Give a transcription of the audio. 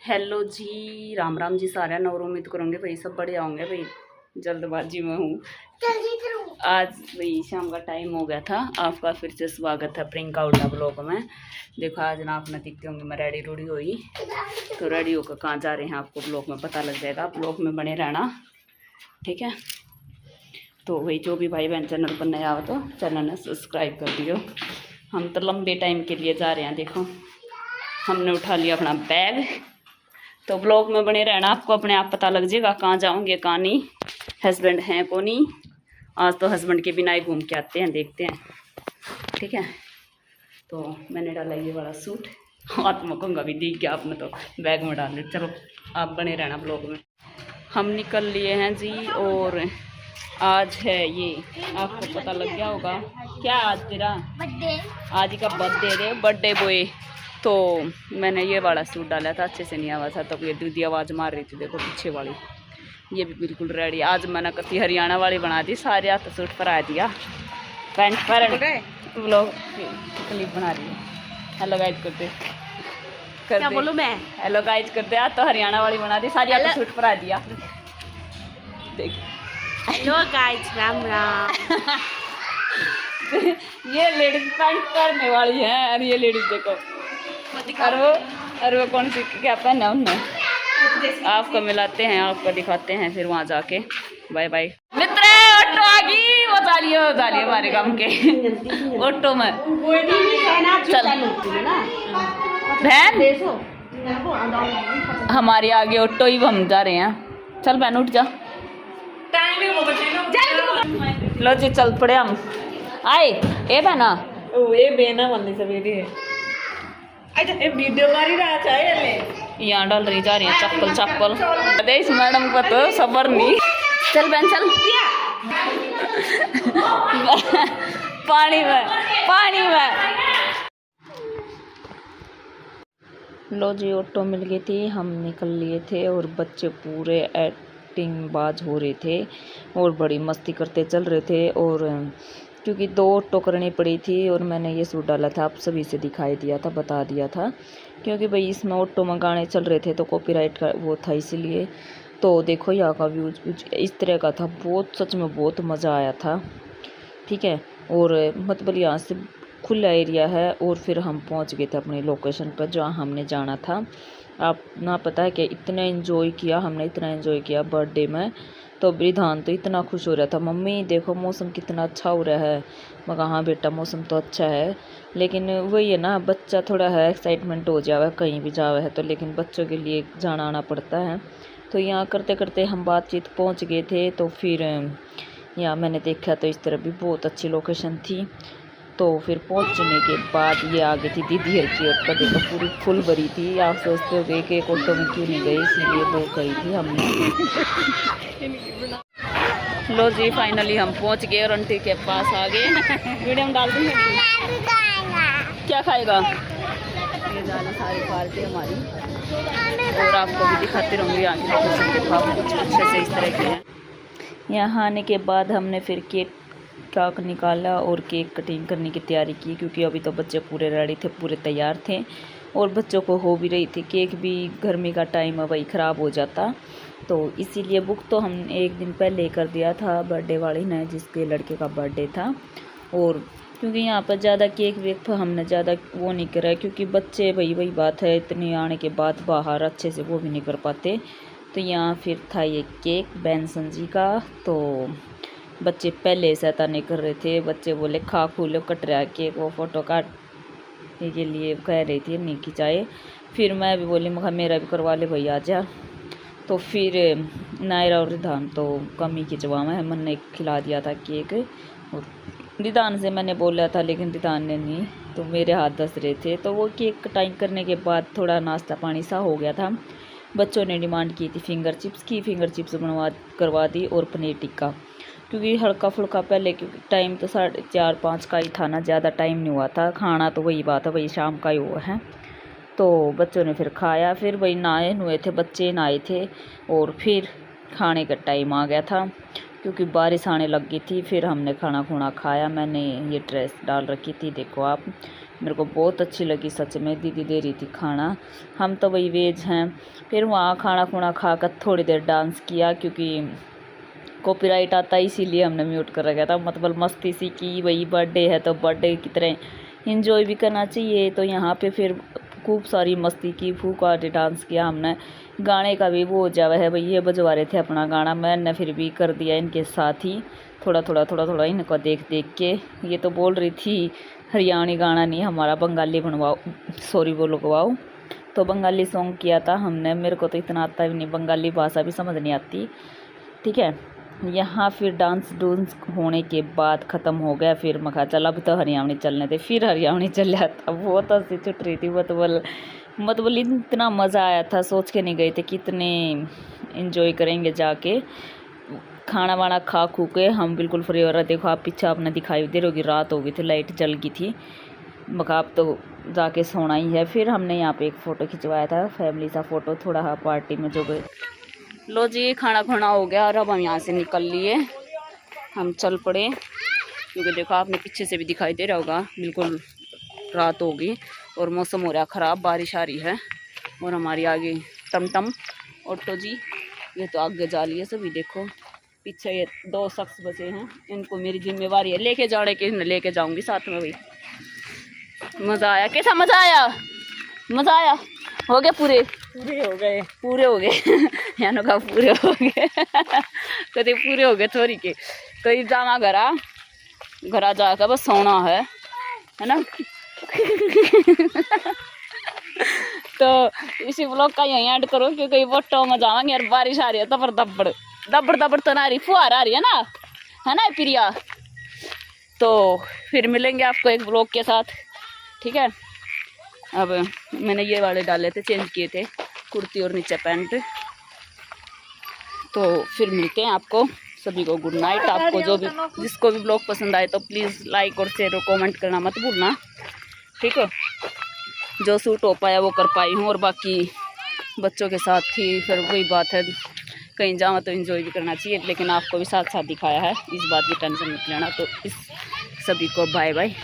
Hello जी, राम राम जी सारे ने। और उम्मीद करूँगे भाई सब बढ़िया होंगे। भाई जल्दबाजी में हूँ आज। भाई शाम का टाइम हो गया था। आपका फिर से स्वागत है प्रियंका उल्टा ब्लॉग में। देखो आज ना आप न दिखते होंगे, मैं रेडी रूडी हुई तो रेडी होकर कहाँ जा रहे हैं आपको ब्लॉग में पता लग जाएगा। ब्लॉग में बने रहना, ठीक है। तो वही जो भी भाई बहन चैनल पर नया हो तो चैनल ने सब्सक्राइब कर दियो। हम तो लंबे टाइम के लिए जा रहे हैं। देखो हमने उठा लिया अपना बैग, तो ब्लॉग में बने रहना, आपको अपने आप पता लग जाएगा कहाँ जाओगे कहाँ नहीं। हस्बैंड हैं को नहीं, आज तो हस्बैंड के बिना ही घूम के आते हैं, देखते हैं, ठीक है। तो मैंने डाला ये वाला सूट, हाथ में कंगा भी दिख गया आपने, तो बैग में डाल ले। चलो आप बने रहना ब्लॉग में। हम निकल लिए हैं जी, और आज है ये, आपको पता लग गया होगा क्या आज तेरा बर्थडे, आज का बर्थडे रे, बर्थडे बॉय। तो मैंने ये वाला सूट डाला था, अच्छे से नहीं आवा था, तो ये दीदी आवाज़ मार रही थी। देखो पीछे वाली ये भी बिल्कुल रेडी। आज मैंने कति हरियाणा वाली बना दी, सारे हाथ सूट पर आ दिया, पैंट पर लोग क्लिप बना रही है। हेलो गाइड करते क्या बोलूँ मैं, हेलो गाइड करते आज तो हरियाणा वाली बना दी, सारे हाथ सूट पर आ दिया। देख हेलो गाइस, राम राम। ये लेडीज पैंट करने वाली है, और ये लेडीज देखो, और वो कौन सी क्या पहना है उनने। आपको मिलाते हैं, आपको दिखाते हैं फिर वहाँ जाके। बाय बाय मित्र। ऑटो आ गई, वो चालिए हमारे गाँव के ऑटो में। चल बहन, हमारे आगे ऑटो ही, हम जा रहे हैं। चल बहन उठ जा, लो जी चल पड़े हम। आए ए बहना, ओ ये बेना वाली सवेरे है। अच्छा ये वीडियो मारी रहा चाहिए, यहाँ डाल रही जा रही है चप्पल चप्पल। इस मैडम को तो सबर नहीं। चल बहन चल पानी में पानी में। लो जी ऑटो मिल गई थी, हम निकल लिए थे, और बच्चे पूरे एक्टिंग बाज हो रहे थे और बड़ी मस्ती करते चल रहे थे। और क्योंकि 2 ऑटो करनी पड़ी थी, और मैंने ये सूट डाला था, आप सभी से दिखाई दिया था, बता दिया था, क्योंकि भाई इसमें ऑटो में गाने चल रहे थे तो कॉपीराइट का वो था, इसीलिए। तो देखो यहाँ का व्यू इस तरह का था, बहुत सच में बहुत मज़ा आया था, ठीक है। और मतलब यहाँ से खुला एरिया है, और फिर हम पहुँच गए थे अपनी लोकेशन पर जहाँ हमने जाना था। आप ना पता है कि इतना एंजॉय किया हमने, इतना एंजॉय किया बर्थडे में। तो विधान तो इतना खुश हो रहा था, मम्मी देखो मौसम कितना अच्छा हो रहा है। मैं कहा हाँ बेटा मौसम तो अच्छा है, लेकिन वही है ना, बच्चा थोड़ा है एक्साइटमेंट हो जावे कहीं भी जावे है तो, लेकिन बच्चों के लिए जाना आना पड़ता है। तो यहाँ करते करते हम बातचीत पहुँच गए थे। तो फिर यहाँ मैंने देखा तो इस तरह भी बहुत अच्छी लोकेशन थी। तो फिर पहुंचने के बाद ये आ गई थी दीदी हल्की ऑटो, देखो पूरी फुल भरी थी। आप सोचते हो कि एक ऑटो में क्यों नहीं गई, इसीलिए वो करी थी हमने। लो जी फाइनली हम पहुंच गए और आंटी के पास आ गए। वीडियो में डाल दूँगी। क्या खाएगा? ये दाना सारी पार्टी हमारी, और आपको भी दिखाते रहूँगी यहाँ की लोकेशन। देखो आप कुछ अच्छे से इस तरह के हैं। यहाँ आने के बाद हमने फिर केक निकाला और केक कटिंग करने की तैयारी की, क्योंकि अभी तो बच्चे पूरे रेडी थे, पूरे तैयार थे, और बच्चों को हो भी रही थी। केक भी गर्मी का टाइम है भाई, ख़राब हो जाता, तो इसीलिए बुक तो हम एक दिन पहले कर दिया था बर्थडे वाली ने, जिसके लड़के का बर्थडे था। और क्योंकि यहाँ पर ज़्यादा केक वेक पर हमने ज़्यादा वो नहीं करा, क्योंकि बच्चे वही बात है, इतने आने के बाद बाहर अच्छे से वो भी नहीं कर पाते। तो यहाँ फिर था ये केक बेंसन जी का। तो बच्चे पहले शैतानी कर रहे थे, बच्चे बोले खा खू लो कट रहा केक, वो फ़ोटो काटने के लिए कह रही थी नहीं खिंचाए। फिर मैं भी बोली मैं मेरा भी करवा ले भैया जा। तो फिर नायरा और रिधान तो कम ही खिंचवा में, मैंने खिला दिया था केक। और रिधान से मैंने बोला था लेकिन रिधान ने नहीं, तो मेरे हाथ दस रहे थे। तो वो केक कटाई करने के बाद थोड़ा नाश्ता पानी सा हो गया था। बच्चों ने डिमांड की थी फिंगर चिप्स की, फिंगर चिप्स करवा दी, और पनीर टिक्का, क्योंकि हल्का फुल्का पहले, क्योंकि टाइम तो 4:30-5 का ही था ना, ज़्यादा टाइम नहीं हुआ था। खाना तो वही बात है, वही शाम का ही हुआ है। तो बच्चों ने फिर खाया, फिर वही नहाए हुए थे, बच्चे नहाए थे, और फिर खाने का टाइम आ गया था, क्योंकि बारिश आने लग गई थी। फिर हमने खाना खुना खाया। मैंने ये ड्रेस डाल रखी थी, देखो आप, मेरे को बहुत अच्छी लगी सच में। दीदी दे रही थी खाना, हम तो वही वेज हैं। फिर वहाँ खाना खुना खाकर थोड़ी देर डांस किया, क्योंकि कॉपीराइट आता है इसीलिए हमने म्यूट कर रखा था। मतलब मस्ती सी की, वही बर्थडे है तो बर्थडे की तरह इंजॉय भी करना चाहिए। तो यहाँ पे फिर खूब सारी मस्ती की, फूका डांस किया हमने। गाने का भी वो जावा है भाई, ये बजवा रहे थे अपना गाना, मैंने फिर भी कर दिया इनके साथ ही, थोड़ा थोड़ा इनको देख देख के। ये तो बोल रही थी हरियाणी गाना नहीं हमारा, बंगाली बनवाओ, सॉरी वो लगवाओ। तो बंगाली सॉन्ग किया था हमने। मेरे को तो इतना आता भी नहीं, बंगाली भाषा भी समझ नहीं आती, ठीक है। यहाँ फिर डांस डूंस होने के बाद ख़त्म हो गया। फिर मैं कहा चल अब तो हरियाणवी चलने थे, फिर हरियाणवी चल जाता। बहुत हंसी छुट रही थी। मतलब इतना मज़ा आया था, सोच के नहीं गए थे कितने इन्जॉय करेंगे जाके। खाना वाना खा खू के हम बिल्कुल फ्री हो रहे। देखो आप पीछे आपने दिखाई दे रही होगी, रात हो गई थी, लाइट जल गई थी। मका अब तो जाके सोना ही है। फिर हमने यहाँ पे एक फ़ोटो खिंचवाया था, फैमिली सा फ़ोटो, थोड़ा पार्टी में जो गए। लो जी खाना खुना हो गया और अब हम यहाँ से निकल लिए, हम चल पड़े। क्योंकि देखो आपने पीछे से भी दिखाई दे रहा होगा, बिल्कुल रात होगी और मौसम हो रहा ख़राब, बारिश आ रही है। और हमारी आगे टमटम ऑटो जी, ये तो आगे जा रही है सभी। देखो पीछे ये 2 शख्स बचे हैं, इनको मेरी जिम्मेवारी है लेके जाने की, लेके जाऊँगी साथ में। भाई मज़ा आया, कैसा मज़ा आया? मज़ा आया, हो गया पूरे हो गए यानो का पूरे हो गए कभी पूरे हो गए थोड़ी के। तो ये जाना घरा जाकर बस सोना है ना तो इसी ब्लॉग का यहीं ऐड करो, क्योंकि वोटों में जावांगे यार, बारिश आ रही है दबड़ तो ना रही, फुहार आ रही है ना प्रिया। तो फिर मिलेंगे आपको एक ब्लॉग के साथ, ठीक है। अब मैंने ये वाले डाले थे, चेंज किए थे, कुर्ती और नीचे पैंट। तो फिर मिलते हैं आपको सभी को, गुड नाइट। आपको जो भी जिसको भी ब्लॉग पसंद आए तो प्लीज़ लाइक और शेयर और कमेंट करना मत भूलना, ठीक है। जो सूट हो पाया वो कर पाई हूँ, और बाकी बच्चों के साथ ही फिर वही बात है, कहीं जाओ तो एंजॉय भी करना चाहिए। लेकिन आपको भी साथ साथ दिखाया है, इस बात की टेंशन मत लेना। तो इस सभी को बाय बाय।